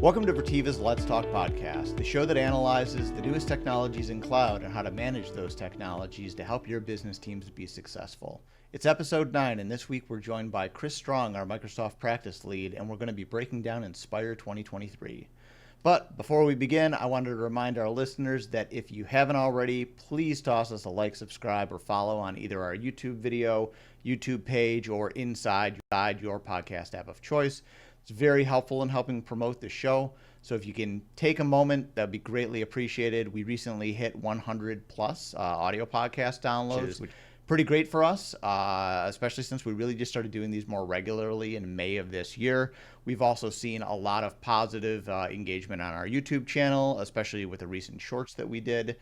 Welcome to Virteva's Let's Talk podcast, the show that analyzes the newest technologies in cloud and how to manage those technologies to help your business teams be successful. It's episode 9, and this week we're joined by Chris Strong, our Microsoft practice lead, and we're going to be breaking down Inspire 2023. But before we begin, I wanted to remind our listeners that if you haven't already, please toss us a like, subscribe, or follow on either our YouTube video, YouTube page, or inside your podcast app of choice. It's very helpful in helping promote the show. So if you can take a moment, that'd be greatly appreciated. We recently hit 100 plus audio podcast downloads, which is pretty great for us, especially since we really just started doing these more regularly in May of this year. We've also seen a lot of positive engagement on our YouTube channel, especially with the recent shorts that we did.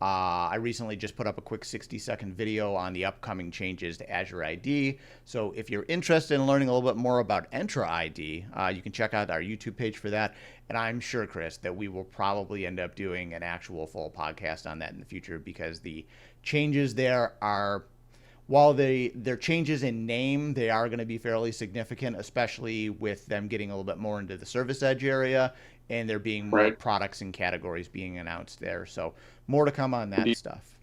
I recently just put up a quick 60-second video on the upcoming changes to Azure ID. So if you're interested in learning a little bit more about Entra ID, you can check out our YouTube page for that. And I'm sure, Chris, that we will probably end up doing an actual full podcast on that in the future, because the changes there are, while they're changes in name, they are going to be fairly significant, especially with them getting a little bit more into the service edge area, and there being more products and categories being announced there. So more to come on that stuff.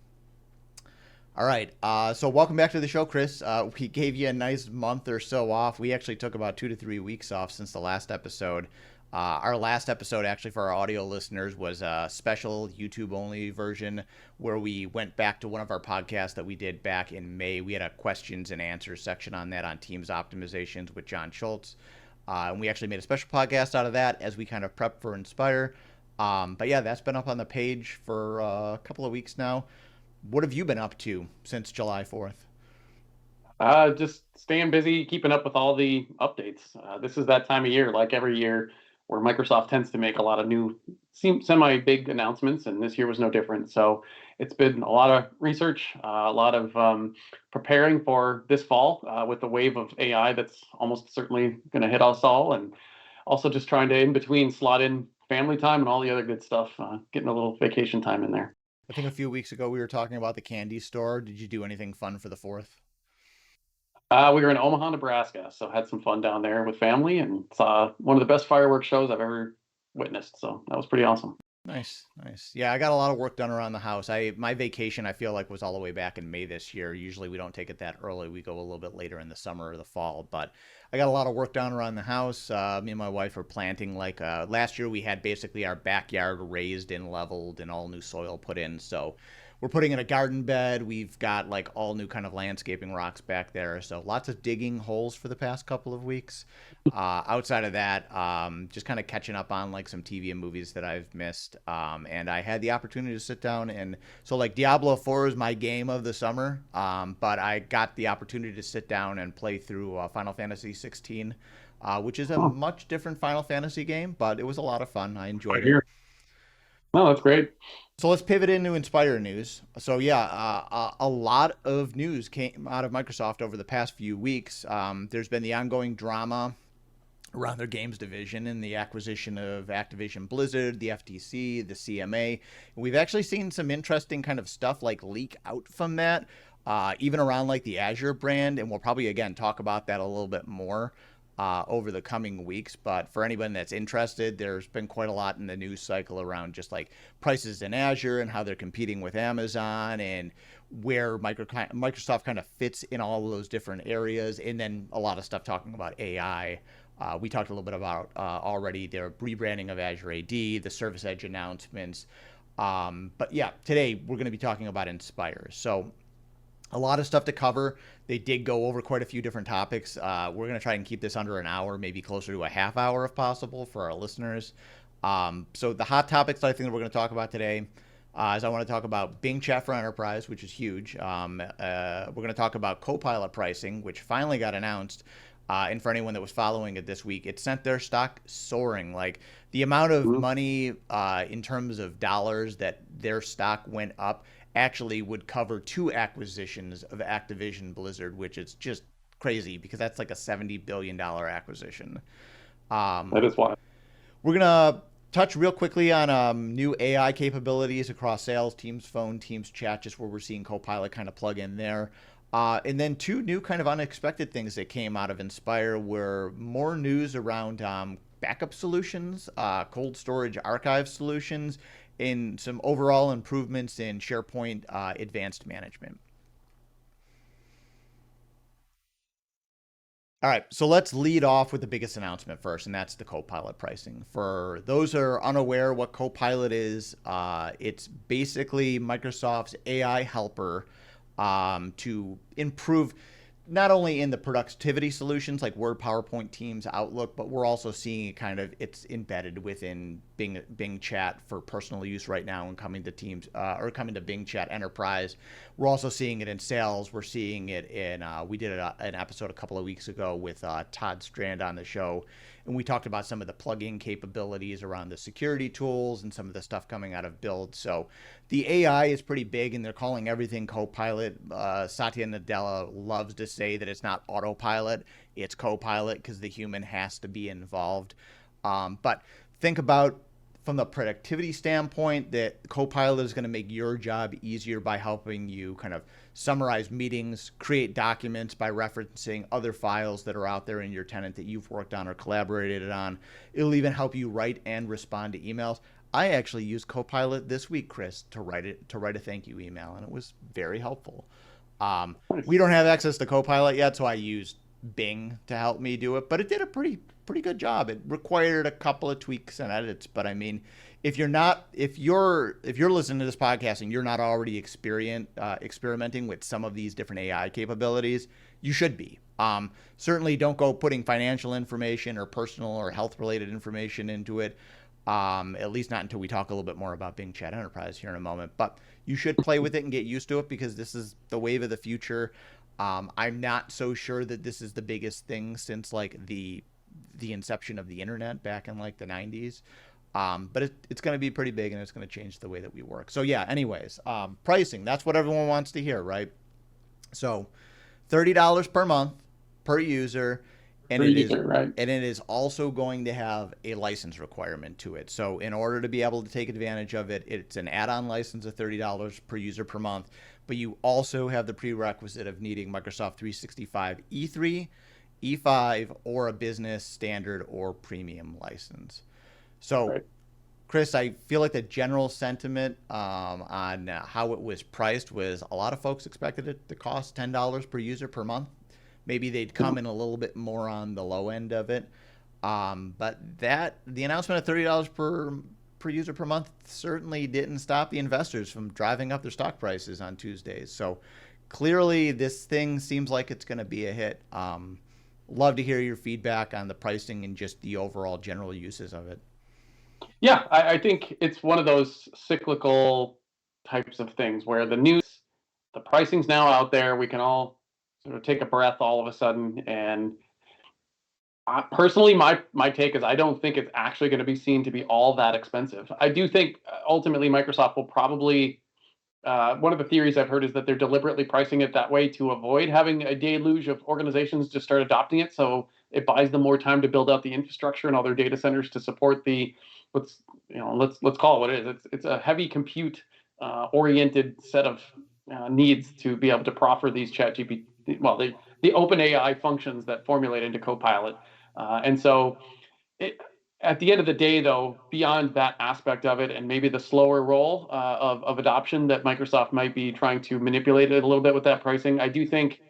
All right. So welcome back to the show, Chris. We gave you a nice month or so off. We actually took about 2 to 3 weeks off since the last episode. Our last episode, actually, for our audio listeners, was a special YouTube-only version where we went back to one of our podcasts that we did back in May. We had a questions and answers section on that on Teams optimizations with John Schultz. And we actually made a special podcast out of that as we kind of prep for Inspire. But yeah, that's been up on the page for a couple of weeks now. What have you been up to since July 4th? Just staying busy, keeping up with all the updates. This is that time of year, like every year, where Microsoft tends to make a lot of new semi-big announcements, and this year was no different. So it's been a lot of research, a lot of preparing for this fall with the wave of AI that's almost certainly going to hit us all, and also just trying to, in between, slot in family time and all the other good stuff, getting a little vacation time in there. I think a few weeks ago we were talking about the candy store. Did you do anything fun for the 4th? We were in Omaha, Nebraska, so had some fun down there with family and saw one of the best fireworks shows I've ever witnessed. So that was pretty awesome. Nice. Yeah, I got a lot of work done around the house. My vacation, I feel like, was all the way back in May this year. Usually we don't take it that early. We go a little bit later in the summer or the fall. But I got a lot of work done around the house. Me and my wife are planting, last year we had basically our backyard raised and leveled and all new soil put in. So we're putting in a garden bed. We've got all new kind of landscaping rocks back there. So lots of digging holes for the past couple of weeks. Outside of that, just kind of catching up on some TV and movies that I've missed. And I had the opportunity to sit down so Diablo 4 is my game of the summer. But I got the opportunity to sit down and play through Final Fantasy 16, which is a much different Final Fantasy game, but it was a lot of fun. I enjoyed it. Oh, that's great. So let's pivot into Inspire news. So yeah, a lot of news came out of Microsoft over the past few weeks. There's been the ongoing drama around their games division and the acquisition of Activision Blizzard, the FTC, the CMA. We've actually seen some interesting kind of stuff leak out from that, even around the Azure brand. And we'll probably, again, talk about that a little bit more over the coming weeks. But for anyone that's interested, there's been quite a lot in the news cycle around just prices in Azure and how they're competing with Amazon and where Microsoft kind of fits in all of those different areas. And then a lot of stuff talking about AI. We talked a little bit about already their rebranding of Azure AD, the Service Edge announcements. But yeah, today we're going to be talking about Inspire. So a lot of stuff to cover. They did go over quite a few different topics. We're going to try and keep this under an hour, maybe closer to a half hour if possible for our listeners. So the hot topics that I think that we're going to talk about today is I want to talk about Bing Chat for Enterprise, which is huge. We're going to talk about Copilot pricing, which finally got announced. And for anyone that was following it this week, it sent their stock soaring. The amount of money in terms of dollars that their stock went up actually would cover 2 acquisitions of Activision Blizzard, which is just crazy because that's a $70 billion acquisition. That is wild. We're going to touch real quickly on new AI capabilities across sales, Teams Phone, Teams Chat, just where we're seeing Copilot kind of plug in there. And then 2 new kind of unexpected things that came out of Inspire were more news around backup solutions, cold storage archive solutions, and some overall improvements in SharePoint advanced management. All right, so let's lead off with the biggest announcement first, and that's the Copilot pricing. For those who are unaware what Copilot is, it's basically Microsoft's AI helper to improve not only in the productivity solutions like Word, PowerPoint, Teams, Outlook, but we're also seeing it it's embedded within Bing Chat for personal use right now and coming to Teams or coming to Bing Chat Enterprise. We're also seeing it in sales. We're seeing it in, we did an episode a couple of weeks ago with Todd Strand on the show, and we talked about some of the plug-in capabilities around the security tools and some of the stuff coming out of Build. So the AI is pretty big, and they're calling everything Copilot. Satya Nadella loves to say that it's not autopilot, it's Copilot, because the human has to be involved. But think about, from the productivity standpoint, that Copilot is going to make your job easier by helping you kind of summarize meetings, create documents by referencing other files that are out there in your tenant that you've worked on or collaborated on. It'll even help you write and respond to emails. I actually used Copilot this week, Chris, to write a thank you email, and it was very helpful. We don't have access to Copilot yet, so I used Bing to help me do it, but it did a pretty good job. It required a couple of tweaks and edits, but I mean, if you're listening to this podcast and you're not already experimenting with some of these different AI capabilities, you should be. Certainly don't go putting financial information or personal or health related information into it. At least not until we talk a little bit more about Bing Chat Enterprise here in a moment, but you should play with it and get used to it because this is the wave of the future. I'm not so sure that this is the biggest thing since like the inception of the internet back in like the 90s. But it's going to be pretty big and it's going to change the way that we work. So yeah, anyways, pricing, that's what everyone wants to hear, right? So $30 per month per user. And it is also going to have a license requirement to it. So in order to be able to take advantage of it, it's an add-on license of $30 per user per month. But you also have the prerequisite of needing Microsoft 365 E3, E5, or a business standard or premium license. So, right. Chris, I feel like the general sentiment on how it was priced was a lot of folks expected it to cost $10 per user per month. Maybe they'd come in a little bit more on the low end of it. But the announcement of $30 per user per month certainly didn't stop the investors from driving up their stock prices on Tuesdays. So clearly this thing seems like it's going to be a hit. Love to hear your feedback on the pricing and just the overall general uses of it. Yeah, I think it's one of those cyclical types of things where the pricing's now out there. We can all sort of take a breath all of a sudden. And personally, my take is I don't think it's actually going to be seen to be all that expensive. I do think ultimately Microsoft will probably, one of the theories I've heard is that they're deliberately pricing it that way to avoid having a deluge of organizations just start adopting it. So it buys them more time to build out the infrastructure and all their data centers to support let's call it what it is. It's a heavy compute oriented set of needs to be able to proffer these ChatGPT, the open AI functions that formulate into Copilot. And so at the end of the day, though, beyond that aspect of it and maybe the slower roll of adoption that Microsoft might be trying to manipulate it a little bit with that pricing, I do think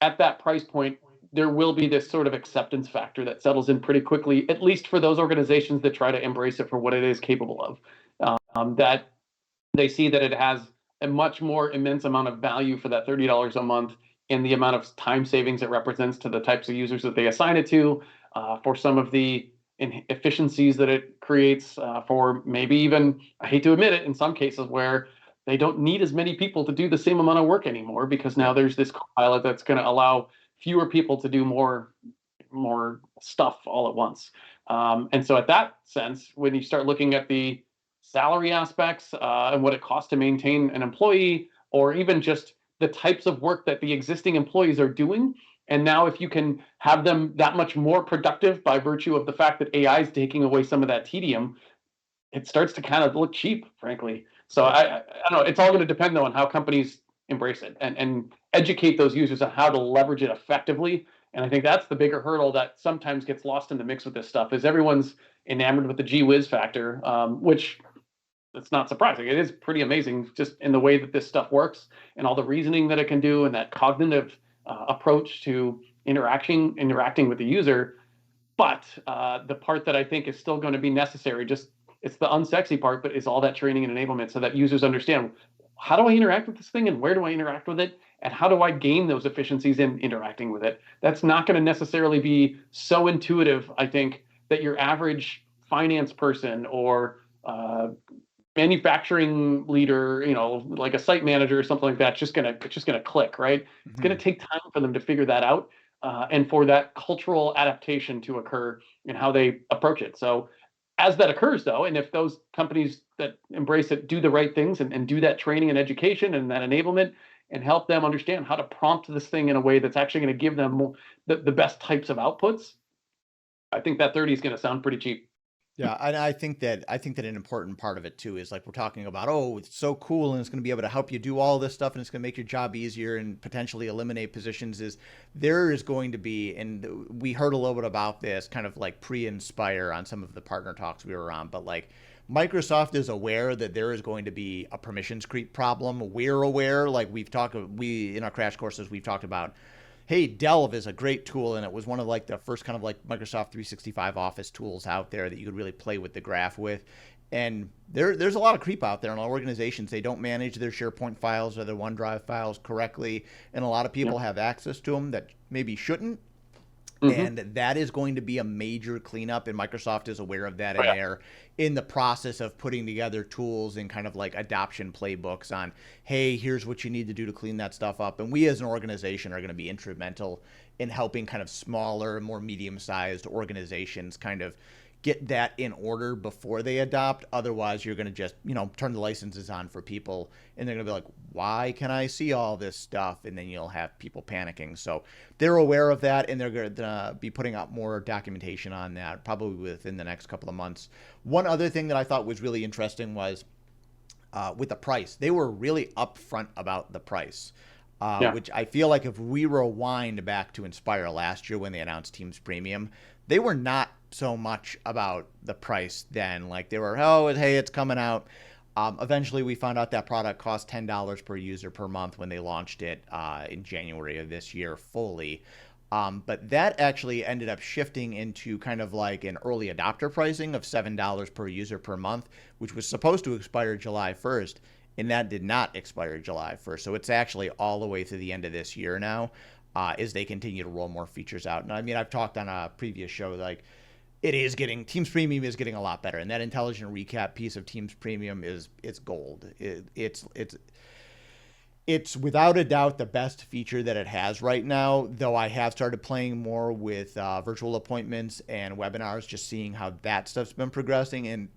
at that price point, there will be this sort of acceptance factor that settles in pretty quickly, at least for those organizations that try to embrace it for what it is capable of, that they see that it has a much more immense amount of value for that $30 a month in the amount of time savings it represents to the types of users that they assign it to, for some of the efficiencies that it creates, for maybe even, I hate to admit it, in some cases where they don't need as many people to do the same amount of work anymore because now there's this Copilot that's going to allow fewer people to do more stuff all at once. And so at that sense, when you start looking at the salary aspects and what it costs to maintain an employee, or even just the types of work that the existing employees are doing, and now if you can have them that much more productive by virtue of the fact that AI is taking away some of that tedium, it starts to kind of look cheap, frankly. So I don't know. It's all going to depend, though, on how companies embrace it and educate those users on how to leverage it effectively And I think that's the bigger hurdle that sometimes gets lost in the mix with this stuff is everyone's enamored with the gee whiz factor, which it's not surprising. It is pretty amazing just in the way that this stuff works and all the reasoning that it can do and that cognitive approach to interacting with the user. But the part that I think is still going to be necessary, just it's the unsexy part, but is all that training and enablement so that users understand how do I interact with this thing and where do I interact with it and how do I gain those efficiencies in interacting with it. That's not going to necessarily be so intuitive, I think, that your average finance person or manufacturing leader, like a site manager or something like that, it's just gonna click, right? It's gonna take time for them to figure that out, and for that cultural adaptation to occur in how they approach it. So, as that occurs, though, and if those companies that embrace it do the right things and do that training and education and that enablement and help them understand how to prompt this thing in a way that's actually going to give them the best types of outputs, I think that 30 is going to sound pretty cheap. Yeah, and I think that an important part of it too is like we're talking about, oh, it's so cool and it's going to be able to help you do all this stuff and it's going to make your job easier and potentially eliminate positions. Is there is going to be, and we heard a little bit about this kind of like pre-Inspire on some of the partner talks we were on, but like Microsoft is aware that there is going to be a permissions creep problem. We're aware, like we in our crash courses we've talked about, hey, Delve is a great tool, and it was one of like the first kind of like Microsoft 365 Office tools out there that you could really play with the graph with. And there's a lot of creep out there in organizations. They don't manage their SharePoint files or their OneDrive files correctly, and a lot of people Yeah. have access to them that maybe shouldn't. Mm-hmm. And that is going to be a major cleanup, and Microsoft is aware of that, Oh, and yeah. they're in the process of putting together tools and kind of like adoption playbooks on, hey, here's what you need to do to clean that stuff up. And we as an organization are going to be instrumental in helping kind of smaller, more medium-sized organizations kind of get that in order before they adopt. Otherwise, you're going to just, turn the licenses on for people and they're going to be like, why can I see all this stuff? And then you'll have people panicking. So they're aware of that and they're going to be putting out more documentation on that probably within the next couple of months. One other thing that I thought was really interesting was with the price. They were really upfront about the price. Yeah. Which I feel like if we rewind back to Inspire last year when they announced Teams Premium, they were not so much about the price then. Like they were, oh, hey, it's coming out. Eventually, we found out that product cost $10 per user per month when they launched it in January of this year fully. But that actually ended up shifting into kind of like an early adopter pricing of $7 per user per month, which was supposed to expire July 1st. And that did not expire July 1st. So it's actually all the way through the end of this year now as they continue to roll more features out. And I mean, I've talked on a previous show, like Teams Premium is getting a lot better. And that intelligent recap piece of Teams Premium it's gold. It's without a doubt the best feature that it has right now, though I have started playing more with virtual appointments and webinars, just seeing how that stuff's been progressing. And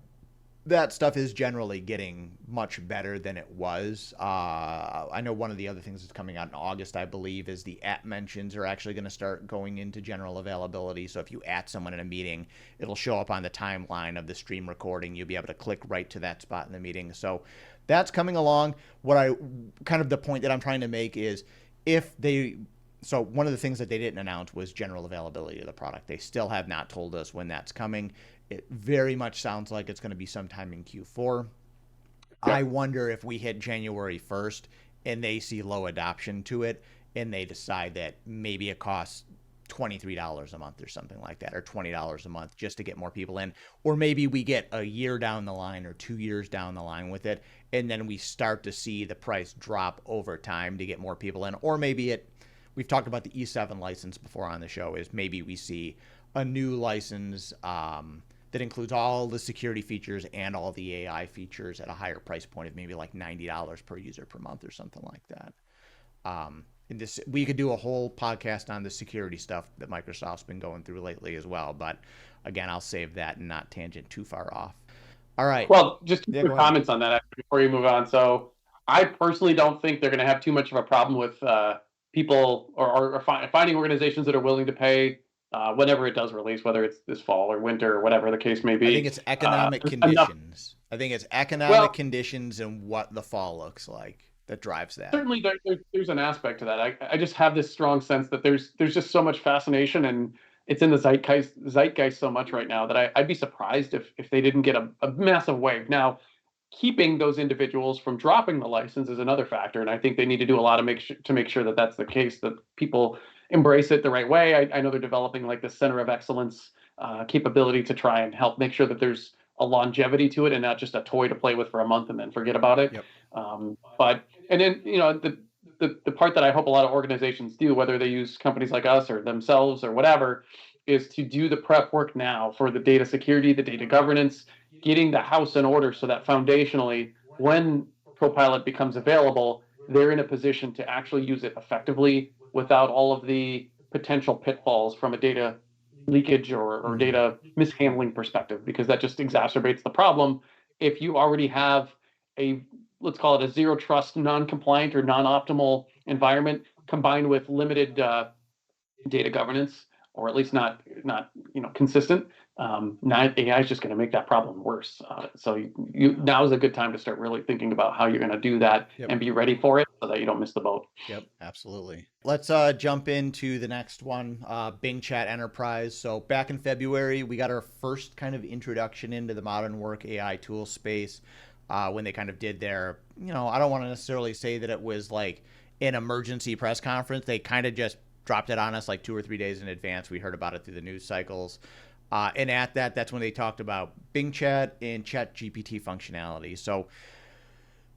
that stuff is generally getting much better than it was. I know one of the other things that's coming out in August, I believe, is the at mentions are actually going to start going into general availability. So if you at someone in a meeting, it'll show up on the timeline of the stream recording. You'll be able to click right to that spot in the meeting. So that's coming along. The point that I'm trying to make is so one of the things that they didn't announce was general availability of the product. They still have not told us when that's coming. It very much sounds like it's going to be sometime in Q4. Yeah. I wonder if we hit January 1st and they see low adoption to it and they decide that maybe it costs $23 a month or something like that, or $20 a month just to get more people in. Or maybe we get a year down the line or 2 years down the line with it, and then we start to see the price drop over time to get more people in. Or maybe we've talked about the E7 license before on the show, is maybe we see a new license that includes all the security features and all the AI features at a higher price point of maybe like $90 per user per month or something like that. We could do a whole podcast on the security stuff that Microsoft's been going through lately as well. But again, I'll save that and not tangent too far off. All right. Well, just Yeah, quick go ahead. comments on that before you move on. So, I personally don't think they're going to have too much of a problem with people or finding organizations that are willing to pay whenever it does release, whether it's this fall or winter or whatever the case may I think be. it's economic Enough. conditions. I think it's economic Well, conditions and what the fall looks like. that drives that. Certainly there's an aspect to that. I just have this strong sense that there's just so much fascination, and it's in the zeitgeist so much right now that I'd be surprised if they didn't get a massive wave. Now, keeping those individuals from dropping the license is another factor, and I think they need to do a lot to make sure that that's the case, that people embrace it the right way. I know they're developing like the center of excellence capability to try and help make sure that there's a longevity to it and not just a toy to play with for a month and then forget about it. Yep. But and then the part that I hope a lot of organizations do, whether they use companies like us or themselves or whatever, is to do the prep work now for the data security, the data governance, getting the house in order so that foundationally, when Copilot becomes available, they're in a position to actually use it effectively without all of the potential pitfalls from a data leakage or data mishandling perspective, because that just exacerbates the problem. If you already have a, let's call it a zero trust, non-compliant or non-optimal environment combined with limited data governance, or at least not consistent, now AI is just going to make that problem worse. So now is a good time to start really thinking about how you're going to do that. Yep. And be ready for it so that you don't miss the boat. Yep, absolutely. Let's jump into the next one, Bing Chat Enterprise. So back in February, we got our first kind of introduction into the modern work AI tool space when they kind of did their, I don't want to necessarily say that it was like an emergency press conference. They kind of just dropped it on us like 2 or 3 days in advance. We heard about it through the news cycles. And at that's when they talked about Bing Chat and Chat GPT functionality. So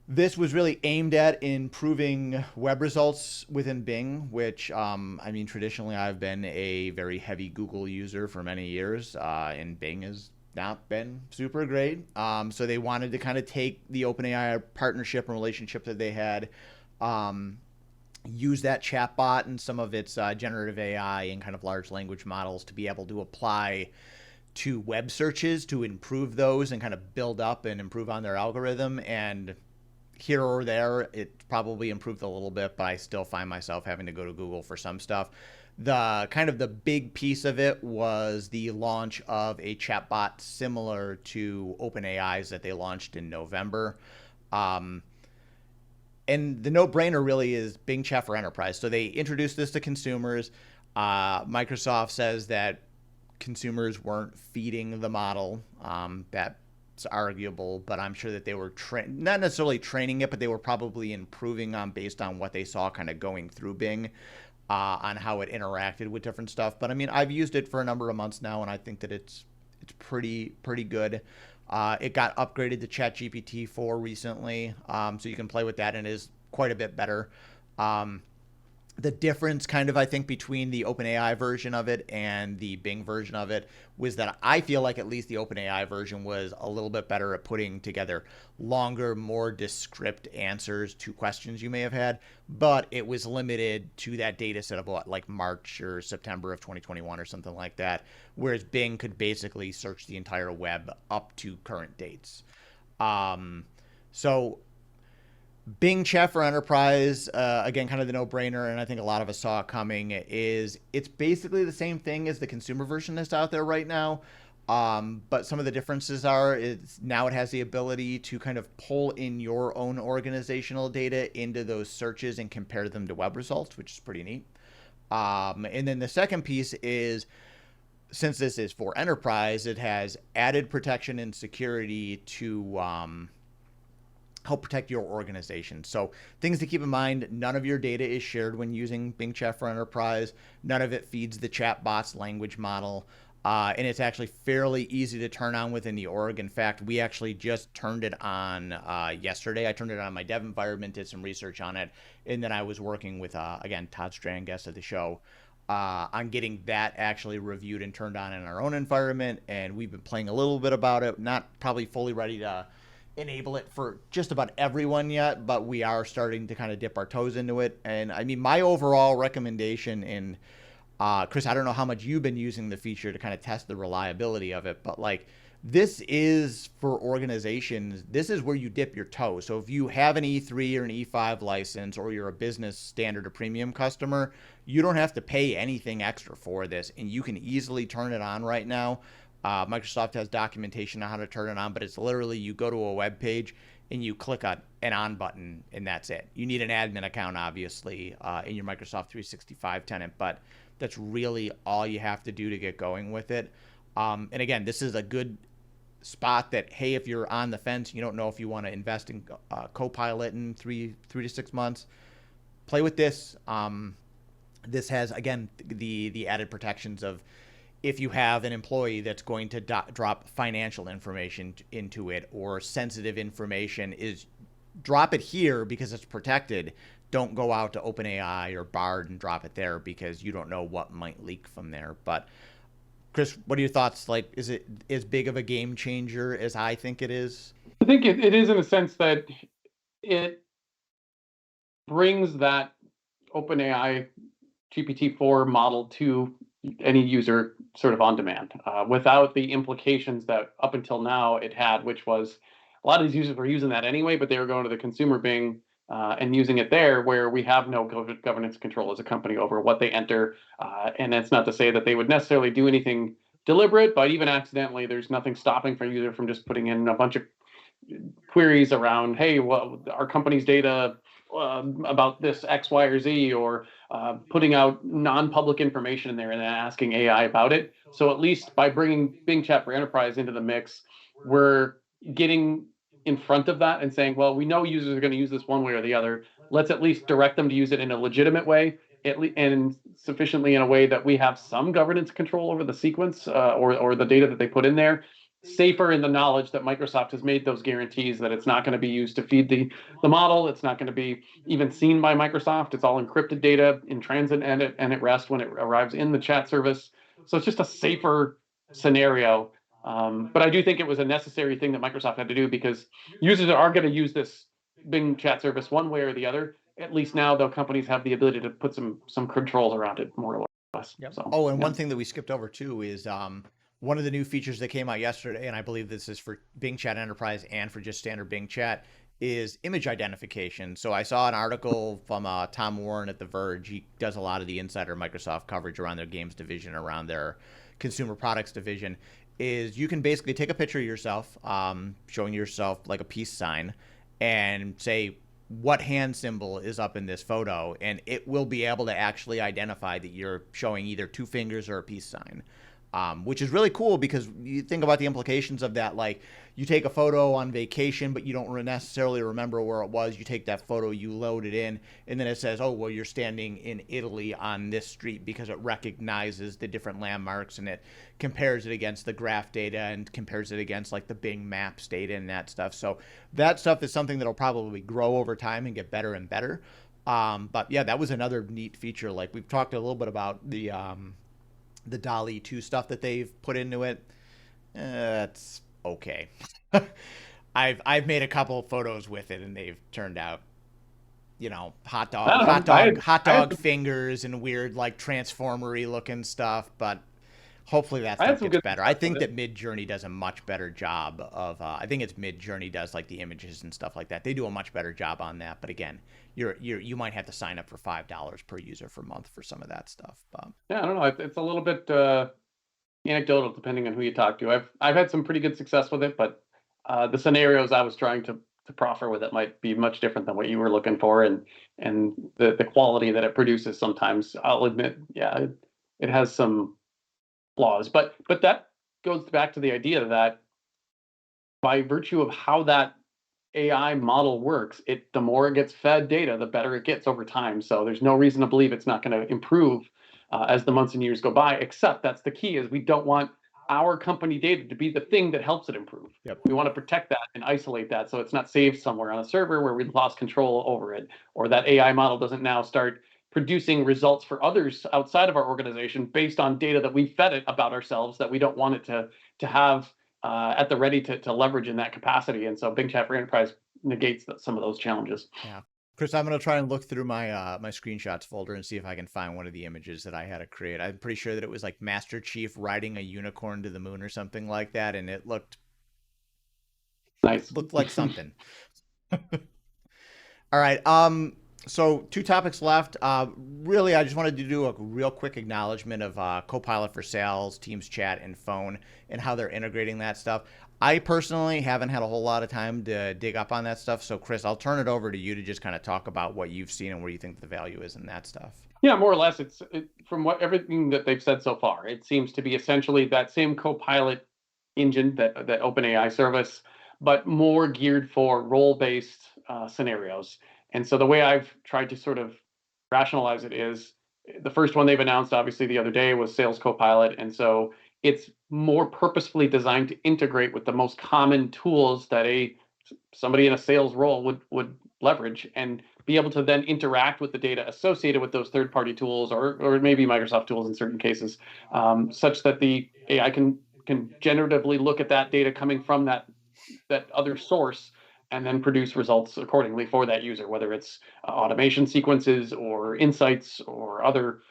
this was really aimed at improving web results within Bing, which, traditionally I've been a very heavy Google user for many years, and Bing has not been super great. So they wanted to kind of take the OpenAI partnership and relationship that they had, use that chatbot and some of its generative AI and kind of large language models to be able to apply to web searches to improve those and kind of build up and improve on their algorithm. And here or there, it probably improved a little bit, but I still find myself having to go to Google for some stuff. The kind of the big piece of it was the launch of a chatbot similar to OpenAI's that they launched in November. And the no-brainer really is Bing Chat for Enterprise. So they introduced this to consumers. Microsoft says that consumers weren't feeding the model. That's arguable, but I'm sure that they were not necessarily training it, but they were probably improving on based on what they saw kind of going through Bing on how it interacted with different stuff. But I've used it for a number of months now, and I think that it's pretty good. It got upgraded to ChatGPT 4 recently, so you can play with that, and it is quite a bit better. The difference kind of, I think, between the OpenAI version of it and the Bing version of it was that I feel like at least the OpenAI version was a little bit better at putting together longer, more descriptive answers to questions you may have had, but it was limited to that data set of what, like March or September of 2021 or something like that, whereas Bing could basically search the entire web up to current dates. So Bing Chat for Enterprise, again, kind of the no-brainer, and I think a lot of us saw it coming, it's basically the same thing as the consumer version that's out there right now, but some of the differences are now it has the ability to kind of pull in your own organizational data into those searches and compare them to web results, which is pretty neat. And then the second piece is, since this is for enterprise, it has added protection and security to help protect your organization. So things to keep in mind: none of your data is shared when using Bing Chat for Enterprise. None of it feeds the chatbot's language model. And it's actually fairly easy to turn on within the org. In fact, we actually just turned it on yesterday. I turned it on my dev environment, did some research on it, and then I was working with, again, Todd Strand, guest of the show, on getting that actually reviewed and turned on in our own environment. And we've been playing a little bit about it, not probably fully ready to enable it for just about everyone yet, but we are starting to kind of dip our toes into it. And my overall recommendation, and Chris, I don't know how much you've been using the feature to kind of test the reliability of it, but like, this is for organizations, this is where you dip your toe. So if you have an E3 or an E5 license, or you're a business standard or premium customer, you don't have to pay anything extra for this, and you can easily turn it on right now. Microsoft has documentation on how to turn it on, but it's literally you go to a web page and you click an on button, and that's it. You need an admin account, obviously, in your Microsoft 365 tenant, but that's really all you have to do to get going with it. And again, this is a good spot that, hey, if you're on the fence, you don't know if you want to invest in Copilot in three to 6 months, play with this. This has, again, the added protections of if you have an employee that's going to drop financial information into it or sensitive information, is drop it here because it's protected. Don't go out to OpenAI or Bard and drop it there because you don't know what might leak from there. But Chris, what are your thoughts? Like, is it as big of a game changer as I think it is? I think it is, in a sense that it brings that OpenAI GPT-4 model to any user sort of on demand, without the implications that up until now it had, which was a lot of these users were using that anyway, but they were going to the consumer Bing and using it there, where we have no governance control as a company over what they enter. And that's not to say that they would necessarily do anything deliberate, but even accidentally, there's nothing stopping for a user from just putting in a bunch of queries around, hey, well, our company's data about this X, Y, or Z, or putting out non-public information in there and then asking AI about it. So at least by bringing Bing Chat for Enterprise into the mix, we're getting in front of that and saying, well, we know users are going to use this one way or the other. Let's at least direct them to use it in a legitimate way, and sufficiently in a way that we have some governance control over the sequence, or the data that they put in there, safer in the knowledge that Microsoft has made those guarantees that it's not going to be used to feed the model. It's not going to be even seen by Microsoft. It's all encrypted data in transit and at rest when it arrives in the chat service. So it's just a safer scenario. But I do think it was a necessary thing that Microsoft had to do, because users are going to use this Bing chat service one way or the other. At least now the companies have the ability to put some controls around it, more or less. Yep. So Oh, and yeah. one thing that we skipped over too is one of the new features that came out yesterday, and I believe this is for Bing Chat Enterprise and for just standard Bing Chat, is image identification. So I saw an article from Tom Warren at The Verge. He does a lot of the insider Microsoft coverage around their games division, around their consumer products division. Is you can basically take a picture of yourself, showing yourself like a peace sign, and say what hand symbol is up in this photo, and it will be able to actually identify that you're showing either two fingers or a peace sign, which is really cool because you think about the implications of that. Like, you take a photo on vacation, but you don't necessarily remember where it was. You take that photo, you load it in, and then it says, oh, well, you're standing in Italy on this street, because it recognizes the different landmarks and it compares it against the graph data and compares it against like the Bing Maps data and that stuff. So that stuff is something that'll probably grow over time and get better and better. But yeah, that was another neat feature. Like, we've talked a little bit about the DALL-E 2 stuff that they've put into it. It's okay. I've made a couple of photos with it and they've turned out, hot I dog, don't hot know. dog, hot I had dog fingers and weird like transformery looking stuff. But hopefully that I had stuff some gets good better. I success with think it. that Midjourney does a much better job of. I think it's Midjourney does like the images and stuff like that. They do a much better job on that. But again, you might have to sign up for $5 per user per month for some of that stuff. But Yeah, I don't know. It's a little bit anecdotal depending on who you talk to. I've had some pretty good success with it, but the scenarios I was trying to proffer with it might be much different than what you were looking for, and the quality that it produces sometimes, I'll admit, yeah, it has some flaws. But that goes back to the idea that by virtue of how that AI model works, the more it gets fed data, the better it gets over time. So there's no reason to believe it's not going to improve as the months and years go by. Except that's the key: is we don't want our company data to be the thing that helps it improve. yep. We want to protect that and isolate that so it's not saved somewhere on a server where we've lost control over it, or that AI model doesn't now start producing results for others outside of our organization based on data that we fed it about ourselves that we don't want it to have at the ready to leverage in that capacity. And so Bing Chat for Enterprise negates some of those challenges. Yeah. Chris, I'm gonna try and look through my my screenshots folder and see if I can find one of the images that I had to create. I'm pretty sure that it was like Master Chief riding a unicorn to the moon or something like that, and it Nice. looked like something. All right. So, two topics left. Really, I just wanted to do a real quick acknowledgement of Copilot for Sales, Teams Chat, and Phone, and how they're integrating that stuff. I personally haven't had a whole lot of time to dig up on that stuff. So, Chris, I'll turn it over to you to just kind of talk about what you've seen and where you think the value is in that stuff. Yeah, more or less, from what everything that they've said so far. It seems to be essentially that same Copilot engine, that OpenAI service, but more geared for role-based scenarios. And so the way I've tried to sort of rationalize it is the first one they've announced, obviously the other day, was Sales Copilot, and so it's more purposefully designed to integrate with the most common tools that a somebody in a sales role would leverage, and be able to then interact with the data associated with those third-party tools, or maybe Microsoft tools in certain cases, such that the AI can generatively look at that data coming from that other source, and then produce results accordingly for that user, whether it's automation sequences or insights or other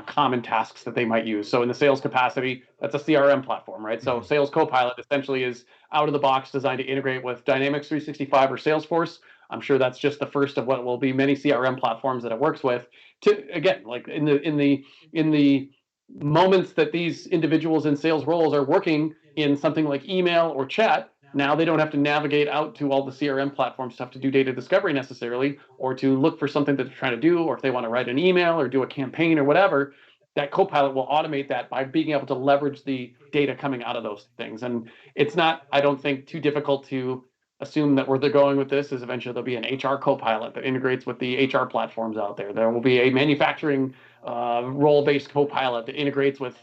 common tasks that they might use. So in the sales capacity, that's a CRM platform, right? So Mm-hmm. Sales Copilot essentially is out of the box designed to integrate with Dynamics 365 or Salesforce. I'm sure that's just the first of what will be many CRM platforms that it works with. To again, like in the moments that these individuals in sales roles are working in something like email or chat, now they don't have to navigate out to all the CRM platforms to have to do data discovery necessarily, or to look for something that they're trying to do, or if they want to write an email or do a campaign or whatever. That Copilot will automate that by being able to leverage the data coming out of those things. And it's not, I don't think, too difficult to assume that where they're going with this is eventually there'll be an HR Copilot that integrates with the HR platforms out there. There will be a manufacturing role-based Copilot that integrates with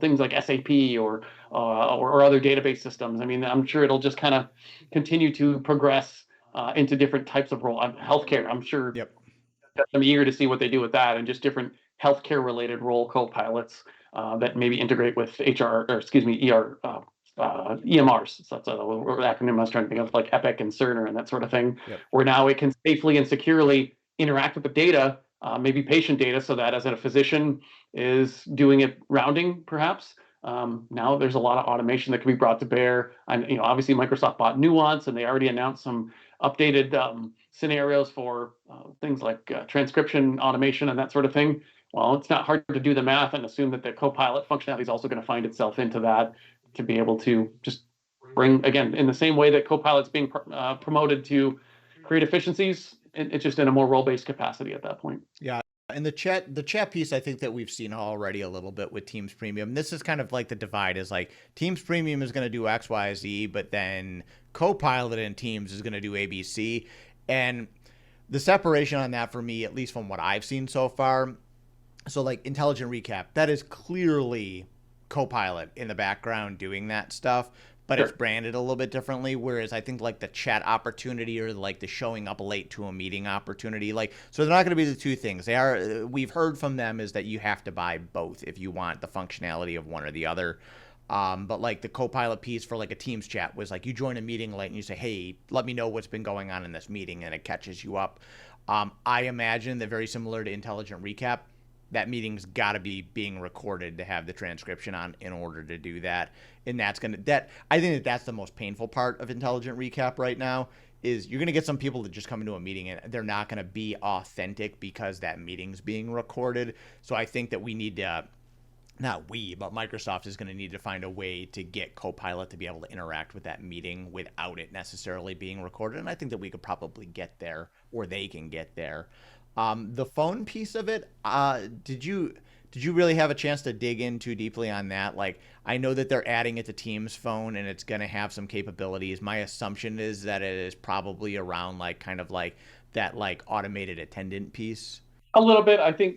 things like SAP or other database systems. I mean, I'm sure it'll just kind of continue to progress into different types of role. Healthcare, I'm sure. Yep. I'm eager to see what they do with that, and just different healthcare-related role Copilots that maybe integrate with HR, or excuse me, EMRs. So that's an acronym I was trying to think of, like Epic and Cerner and that sort of thing, Yep. where now it can safely and securely interact with the data, maybe patient data, so that as a physician is doing it rounding, perhaps. Now there's a lot of automation that can be brought to bear. And obviously Microsoft bought Nuance, and they already announced some updated scenarios for things like transcription automation and that sort of thing. Well, it's not hard to do the math and assume that the Copilot functionality is also going to find itself into that, to be able to just bring, again, in the same way that Copilot's being promoted to create efficiencies, it's just in a more role-based capacity at that point. Yeah. And the chat piece, I think that we've seen already a little bit with Teams Premium. This is kind of like the divide is like Teams Premium is going to do X, Y, Z, but then Copilot in Teams is going to do A, B, C. And the separation on that for me, at least from what I've seen so far, so like intelligent recap, that is clearly Copilot in the background doing that stuff, but it's Sure. branded a little bit differently. Whereas I think like the chat opportunity or like the showing up late to a meeting opportunity, like, so they're not going to be the two things. They are, we've heard from them is that you have to buy both if you want the functionality of one or the other. But like the Copilot piece for like a Teams chat was like you join a meeting late and you say, hey, let me know what's been going on in this meeting, and it catches you up. I imagine that very similar to intelligent recap, that meeting's got to be being recorded to have the transcription on in order to do that. And that's going to, that, I think that that's the most painful part of intelligent recap right now, is you're going to get some people that just come into a meeting and they're not going to be authentic because that meeting's being recorded. So I think that we need to, not we, but Microsoft is going to need to find a way to get Copilot to be able to interact with that meeting without it necessarily being recorded. And I think that we could probably get there, or they can get there. The phone piece of it, did you really have a chance to dig in too deeply on that? Like, I know that they're adding it to Teams Phone and it's going to have some capabilities. My assumption is that it is probably around like kind of like that like automated attendant piece. A little bit. I think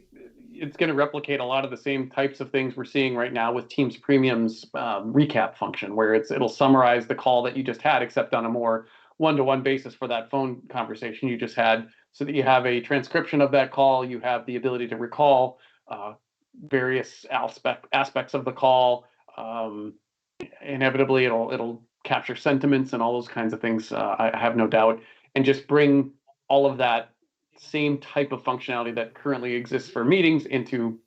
it's going to replicate a lot of the same types of things we're seeing right now with Teams Premium's recap function, where it'll summarize the call that you just had, except on a more one-to-one basis for that phone conversation you just had, so that you have a transcription of that call. You have the ability to recall various aspects of the call. Inevitably, it'll capture sentiments and all those kinds of things. I have no doubt, and just bring all of that same type of functionality that currently exists for meetings into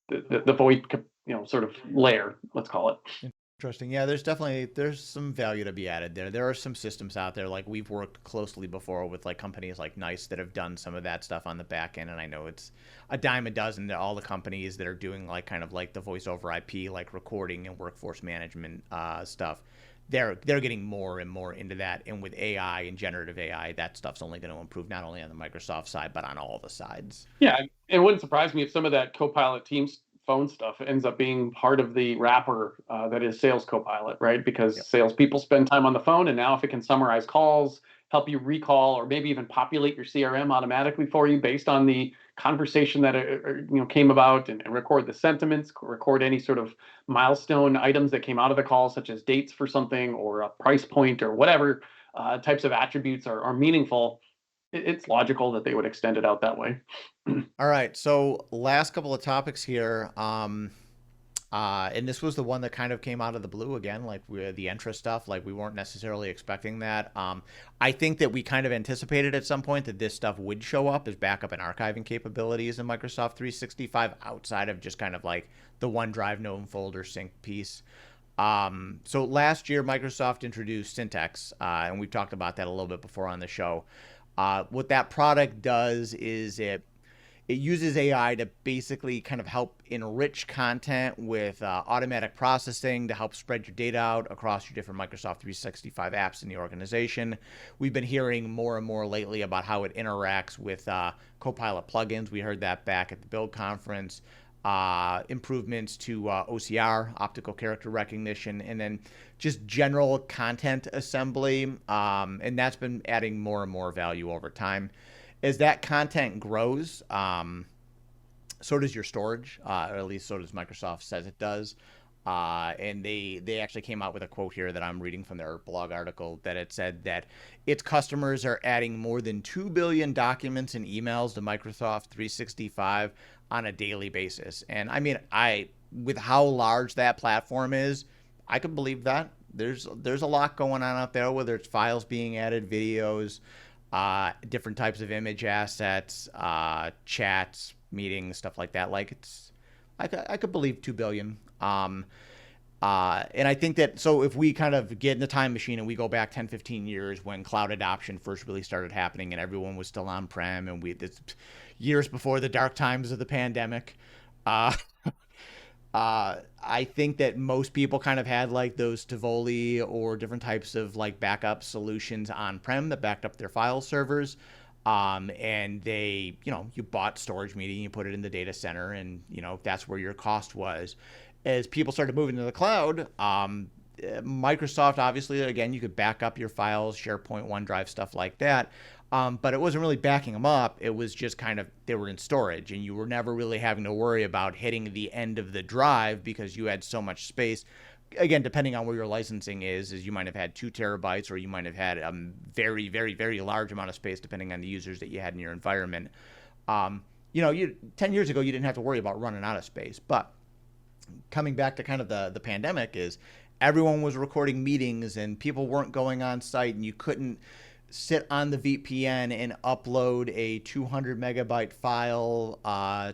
the VoIP, sort of layer, let's call it. Interesting. Yeah, there's some value to be added there. There are some systems out there like we've worked closely before with like companies like Nice that have done some of that stuff on the back end, and I know it's a dime a dozen to all the companies that are doing like kind of like the voice over IP, like recording and workforce management stuff. They're getting more and more into that, and with AI and generative AI, that stuff's only going to improve not only on the Microsoft side but on all the sides. Yeah, it wouldn't surprise me if some of that Copilot Teams phone stuff ends up being part of the wrapper that is Sales Copilot, right? Because Yep. salespeople spend time on the phone, and now if it can summarize calls, help you recall, or maybe even populate your CRM automatically for you based on the conversation that came about, and record the sentiments, record any sort of milestone items that came out of the call, such as dates for something or a price point or whatever types of attributes are meaningful. It's logical that they would extend it out that way. All right, so last couple of topics here. And this was the one that kind of came out of the blue again, like the Entra stuff. Like we weren't necessarily expecting that. I think that we kind of anticipated at some point that this stuff would show up as backup and archiving capabilities in Microsoft 365 outside of just kind of like the OneDrive known folder sync piece. So last year, Microsoft introduced Syntex, and we've talked about that a little bit before on the show. What that product does is it uses AI to basically kind of help enrich content with automatic processing to help spread your data out across your different Microsoft 365 apps in the organization. We've been hearing more and more lately about how it interacts with Copilot plugins. We heard that back at the Build conference. Improvements to OCR, optical character recognition, and then just general content assembly. And that's been adding more and more value over time. As that content grows, so does your storage, or at least so does Microsoft says it does. And they actually came out with a quote here that I'm reading from their blog article that it said that its customers are adding more than 2 billion documents and emails to Microsoft 365 on a daily basis. And I mean, with how large that platform is, I could believe that. There's a lot going on out there, whether it's files being added, videos, different types of image assets, chats, meetings, stuff like that. Like I could believe 2 billion. And I think that, so if we kind of get in the time machine and we go back 10, 15 years when cloud adoption first really started happening and everyone was still on-prem, and this years before the dark times of the pandemic, uh, I think that most people kind of had like those Tivoli or different types of like backup solutions on-prem that backed up their file servers. And they, you bought storage media, you put it in the data center, and, that's where your cost was. As people started moving to the cloud, Microsoft, obviously, again, you could back up your files, SharePoint, OneDrive, stuff like that. But it wasn't really backing them up. It was just kind of, they were in storage, and you were never really having to worry about hitting the end of the drive because you had so much space. Again, depending on where your licensing is you might have had 2 terabytes, or you might have had a very, very, very large amount of space depending on the users that you had in your environment. 10 years ago, you didn't have to worry about running out of space. But coming back to kind of the pandemic, is everyone was recording meetings and people weren't going on site, and you couldn't sit on the VPN and upload a 200 megabyte file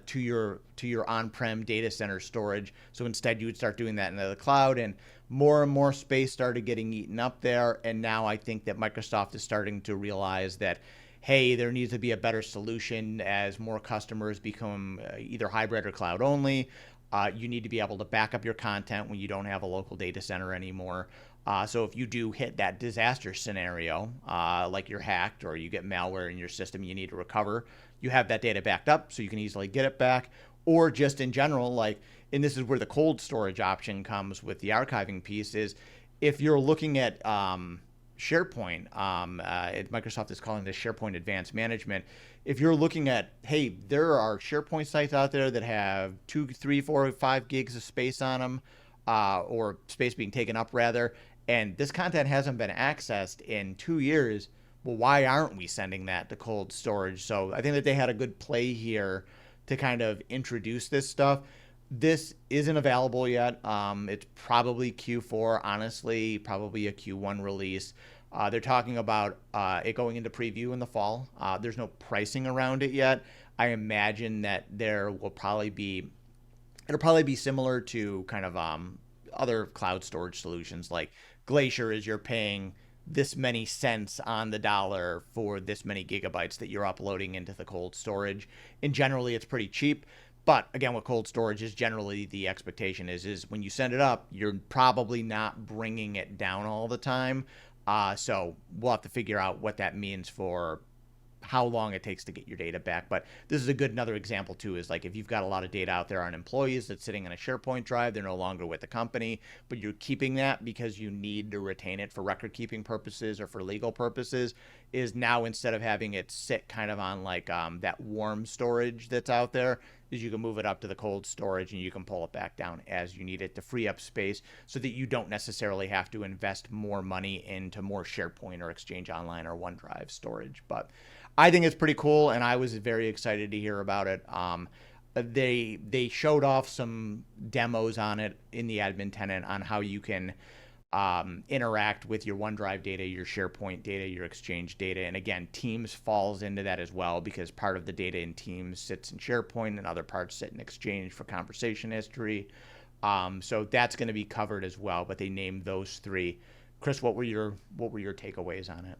to your on-prem data center storage. So instead, you would start doing that into the cloud, and more space started getting eaten up there. And now I think that Microsoft is starting to realize that, hey, there needs to be a better solution as more customers become either hybrid or cloud only. You need to be able to back up your content when you don't have a local data center anymore. So if you do hit that disaster scenario, like you're hacked or you get malware in your system, you need to recover, you have that data backed up so you can easily get it back. Or just in general, like, and this is where the cold storage option comes with the archiving piece, is if you're looking at SharePoint, Microsoft is calling this SharePoint Advanced Management. If you're looking at, hey, there are SharePoint sites out there that have 2, 3, 4, 5 gigs of space on them, or space being taken up rather, and this content hasn't been accessed in 2 years, well, why aren't we sending that to cold storage? So I think that they had a good play here to kind of introduce this stuff. This isn't available yet. It's probably Q4, honestly, probably a Q1 release. They're talking about it going into preview in the fall. There's no pricing around it yet. I imagine that it'll probably be similar to kind of other cloud storage solutions like Glacier is you're paying this many cents on the dollar for this many gigabytes that you're uploading into the cold storage. And generally, it's pretty cheap. But again, with cold storage is generally the expectation is when you send it up, you're probably not bringing it down all the time. So we'll have to figure out what that means for how long it takes to get your data back. But this is a good another example too, is like if you've got a lot of data out there on employees that's sitting in a SharePoint drive, they're no longer with the company, but you're keeping that because you need to retain it for record keeping purposes or for legal purposes, is now instead of having it sit kind of on like that warm storage that's out there, is you can move it up to the cold storage and you can pull it back down as you need it to free up space so that you don't necessarily have to invest more money into more SharePoint or Exchange Online or OneDrive storage. But I think it's pretty cool, and I was very excited to hear about it. They showed off some demos on it in the admin tenant on how you can interact with your OneDrive data, your SharePoint data, your Exchange data. And again, Teams falls into that as well because part of the data in Teams sits in SharePoint and other parts sit in Exchange for conversation history. So that's going to be covered as well, but they named those three. Chris, what were your takeaways on it?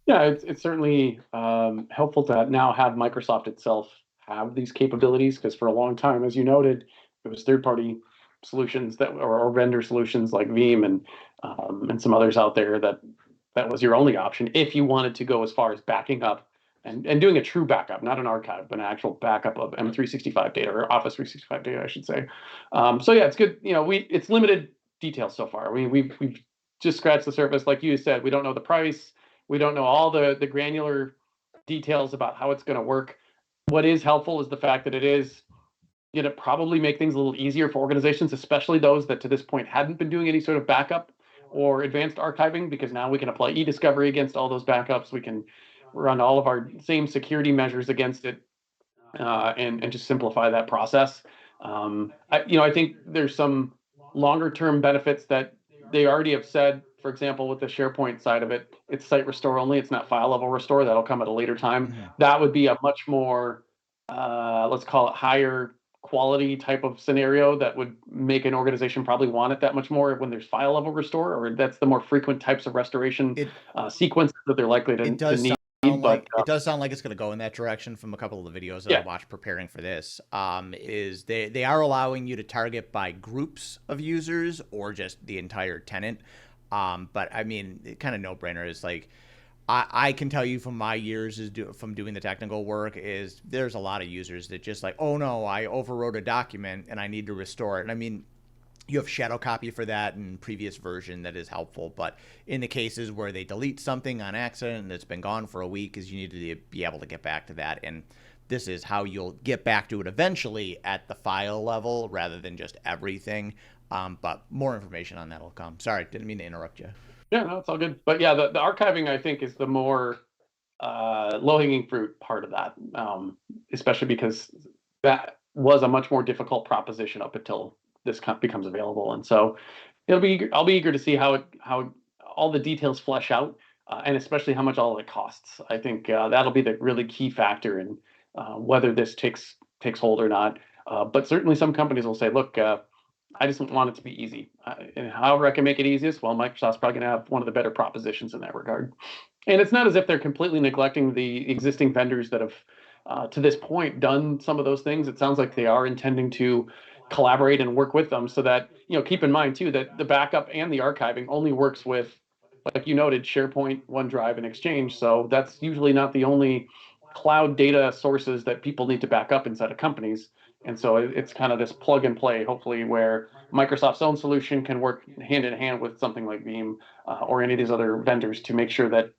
Yeah, it's certainly helpful to now have Microsoft itself have these capabilities, because for a long time, as you noted, it was third-party solutions that or vendor solutions like Veeam and some others out there that was your only option if you wanted to go as far as backing up and doing a true backup, not an archive, but an actual backup of M365 data or Office 365 data, I should say. So yeah, it's good. It's limited details so far. We've just scratched the surface, like you said. We don't know the price. We don't know all the granular details about how it's going to work. What is helpful is the fact that it is going to probably make things a little easier for organizations, especially those that to this point hadn't been doing any sort of backup or advanced archiving, because now we can apply e-discovery against all those backups. We can run all of our same security measures against it, and just simplify that process. I think there's some longer term benefits that they already have said. For example, with the SharePoint side of it, it's site restore only. It's not file level restore. That'll come at a later time. Mm-hmm. That would be a much more, let's call it higher quality type of scenario that would make an organization probably want it that much more when there's file level restore, or that's the more frequent types of restoration sequences that they're likely to need. It does sound like it's going to go in that direction from a couple of the videos that I watched preparing for this. Is they are allowing you to target by groups of users or just the entire tenant. But I mean, kind of no-brainer is like, I can tell you from my years from doing the technical work is there's a lot of users that just like, oh no, I overwrote a document and I need to restore it. And I mean, you have shadow copy for that in previous version that is helpful. But in the cases where they delete something on accident and it's been gone for a week, is you need to be able to get back to that. And this is how you'll get back to it eventually at the file level rather than just everything. But more information on that will come. Sorry, didn't mean to interrupt you. Yeah, no, it's all good. But yeah, the archiving, I think, is the more low-hanging fruit part of that, especially because that was a much more difficult proposition up until this becomes available. And so I'll be eager to see how all the details flesh out, and especially how much all of it costs. I think that'll be the really key factor in whether this takes hold or not. But certainly some companies will say, look, I just want it to be easy. And however I can make it easiest, well, Microsoft's probably going to have one of the better propositions in that regard. And it's not as if they're completely neglecting the existing vendors that have, to this point, done some of those things. It sounds like they are intending to collaborate and work with them so that, keep in mind, too, that the backup and the archiving only works with, like you noted, SharePoint, OneDrive, and Exchange. So that's usually not the only cloud data sources that people need to back up inside of companies. And so it's kind of this plug and play, hopefully, where Microsoft's own solution can work hand in hand with something like Veeam or any of these other vendors to make sure that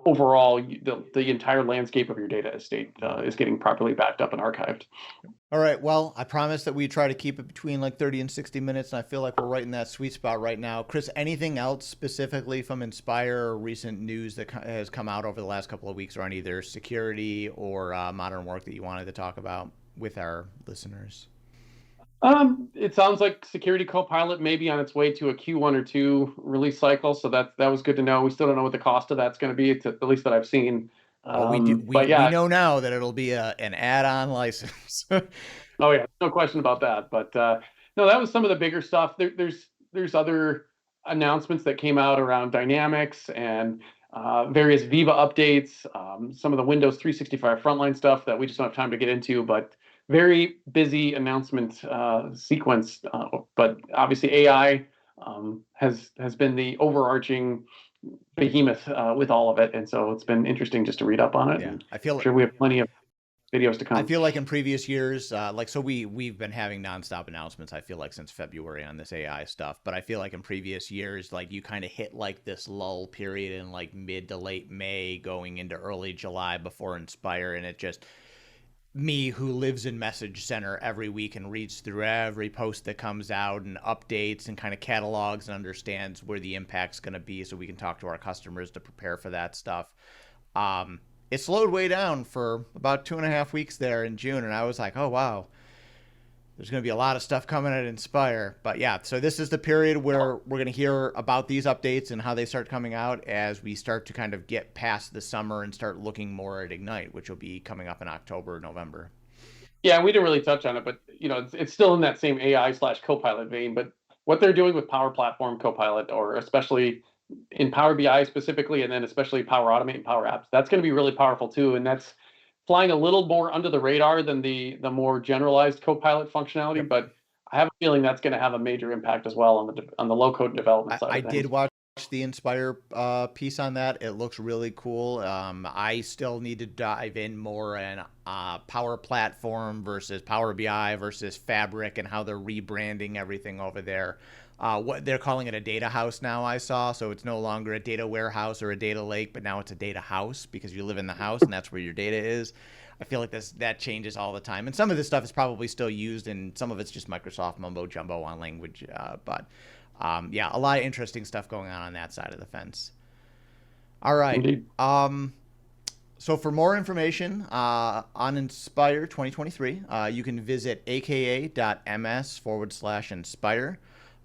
overall the entire landscape of your data estate is getting properly backed up and archived. All right. Well, I promised that we try to keep it between like 30 and 60 minutes, and I feel like we're right in that sweet spot right now. Chris, anything else specifically from Inspire or recent news that has come out over the last couple of weeks around either security or modern work that you wanted to talk about with our listeners? It sounds like Security Copilot may be on its way to a Q1 or 2 release cycle, so that was good to know. We still don't know what the cost of that's going to be, at least that I've seen. We know now that it'll be an add-on license. Oh yeah, no question about that. But No, that was some of the bigger stuff. There's other announcements that came out around Dynamics and various Viva updates, some of the Windows 365 frontline stuff that we just don't have time to get into, but very busy announcement sequence. But obviously AI has been the overarching behemoth with all of it, and so it's been interesting just to read up on it. Yeah, And I'm sure we have plenty of videos to I come. feel like in previous years, we've been having nonstop announcements. I feel like since February on this AI stuff, but I feel like in previous years, like you kind of hit like this lull period in like mid to late May, going into early July before Inspire, and it just me who lives in Message Center every week and reads through every post that comes out and updates and kind of catalogs and understands where the impact's going to be, so we can talk to our customers to prepare for that stuff. It slowed way down for about 2.5 weeks there in June, and I was like, oh wow, there's going to be a lot of stuff coming at Inspire. But yeah, so this is the period where we're going to hear about these updates and how they start coming out as we start to kind of get past the summer and start looking more at Ignite, which will be coming up in October, November. Yeah, we didn't really touch on it, but it's still in that same AI/Copilot vein. But what they're doing with Power Platform Copilot, or especially in Power BI specifically, and then especially Power Automate and Power Apps, that's going to be really powerful too. And that's flying a little more under the radar than the more generalized Copilot functionality. Yep. But I have a feeling that's going to have a major impact as well on the low code development side I of did things. watch the Inspire piece on that. It looks really cool. I still need to dive in more in Power Platform versus Power BI versus Fabric and how they're rebranding everything over there. What they're calling it a data house now, I saw. So it's no longer a data warehouse or a data lake, but now it's a data house because you live in the house and that's where your data is. I feel like that changes all the time, and some of this stuff is probably still used, and some of it's just Microsoft mumbo jumbo on language. But yeah, a lot of interesting stuff going on that side of the fence. All right. Indeed. So for more information on Inspire 2023, you can visit aka.ms/Inspire.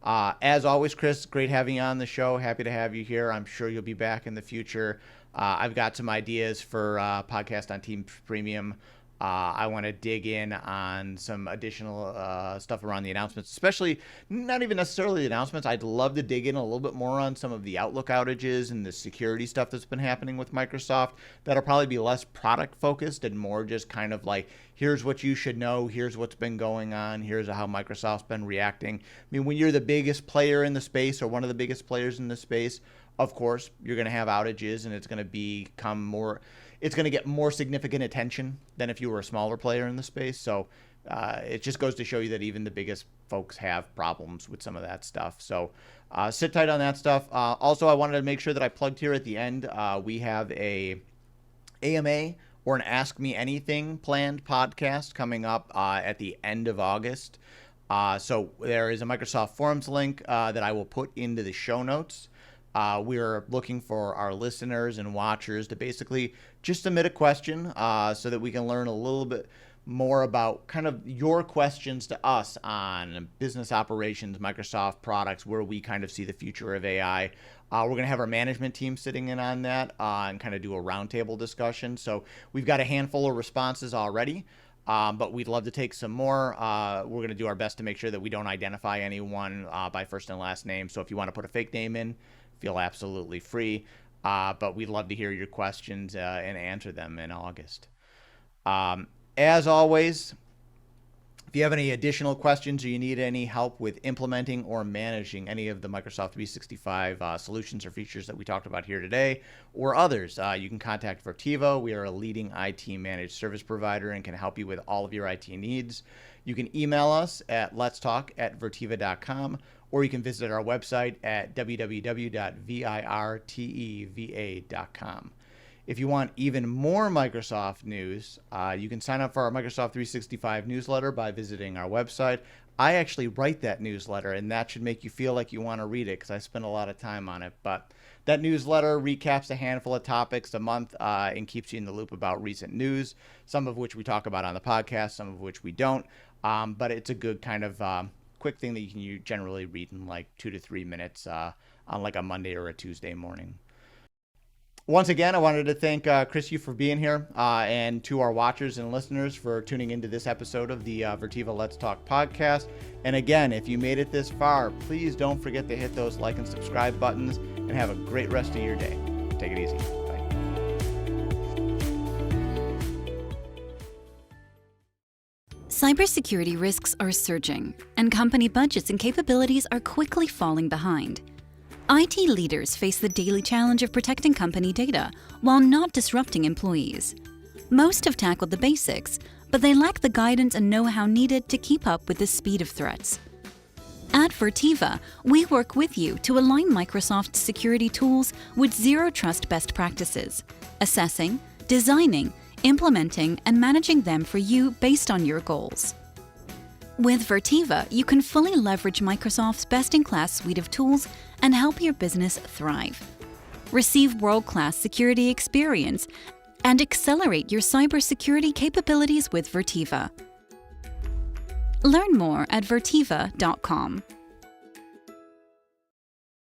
As always, Chris, great having you on the show. Happy to have you here. I'm sure you'll be back in the future. I've got some ideas for podcast on Team Premium. I want to dig in on some additional stuff around the announcements, especially not even necessarily the announcements. I'd love to dig in a little bit more on some of the Outlook outages and the security stuff that's been happening with Microsoft. That'll probably be less product focused and more just kind of like, here's what you should know, here's what's been going on, here's how Microsoft's been reacting. I mean, when you're the biggest player in the space or one of the biggest players in the space, of course, you're going to have outages and it's going to become more, it's going to get more significant attention than if you were a smaller player in the space. So it just goes to show you that even the biggest folks have problems with some of that stuff. So sit tight on that stuff. Also, I wanted to make sure that I plugged here at the end. We have a AMA or an Ask Me Anything planned podcast coming up at the end of August. So there is a Microsoft Forums link that I will put into the show notes. We're looking for our listeners and watchers to basically just submit a question so that we can learn a little bit more about kind of your questions to us on business operations, Microsoft products, where we kind of see the future of AI. We're going to have our management team sitting in on that and kind of do a roundtable discussion. So we've got a handful of responses already. But we'd love to take some more. We're going to do our best to make sure that we don't identify anyone by first and last name. So if you want to put a fake name in, feel absolutely free. But we'd love to hear your questions and answer them in August. As always, if you have any additional questions or you need any help with implementing or managing any of the Microsoft 365 solutions or features that we talked about here today or others, you can contact Virteva. We are a leading IT managed service provider and can help you with all of your IT needs. You can email us at letstalk@virteva.com, or you can visit our website at www.virteva.com. If you want even more Microsoft news, you can sign up for our Microsoft 365 newsletter by visiting our website. I actually write that newsletter, and that should make you feel like you want to read it because I spend a lot of time on it. But that newsletter recaps a handful of topics a month and keeps you in the loop about recent news, some of which we talk about on the podcast, some of which we don't. But it's a good kind of quick thing that you can generally read in like 2 to 3 minutes on like a Monday or a Tuesday morning. Once again, I wanted to thank Chris, you for being here, and to our watchers and listeners for tuning into this episode of the Virteva Let's Talk podcast. And again, if you made it this far, please don't forget to hit those like and subscribe buttons, and have a great rest of your day. Take it easy. Bye. Cybersecurity risks are surging, and company budgets and capabilities are quickly falling behind. IT leaders face the daily challenge of protecting company data while not disrupting employees. Most have tackled the basics, but they lack the guidance and know-how needed to keep up with the speed of threats. At Virteva, we work with you to align Microsoft's security tools with Zero Trust best practices, assessing, designing, implementing, and managing them for you based on your goals. With Virteva, you can fully leverage Microsoft's best-in-class suite of tools and help your business thrive. Receive world-class security experience and accelerate your cybersecurity capabilities with Virteva. Learn more at virteva.com.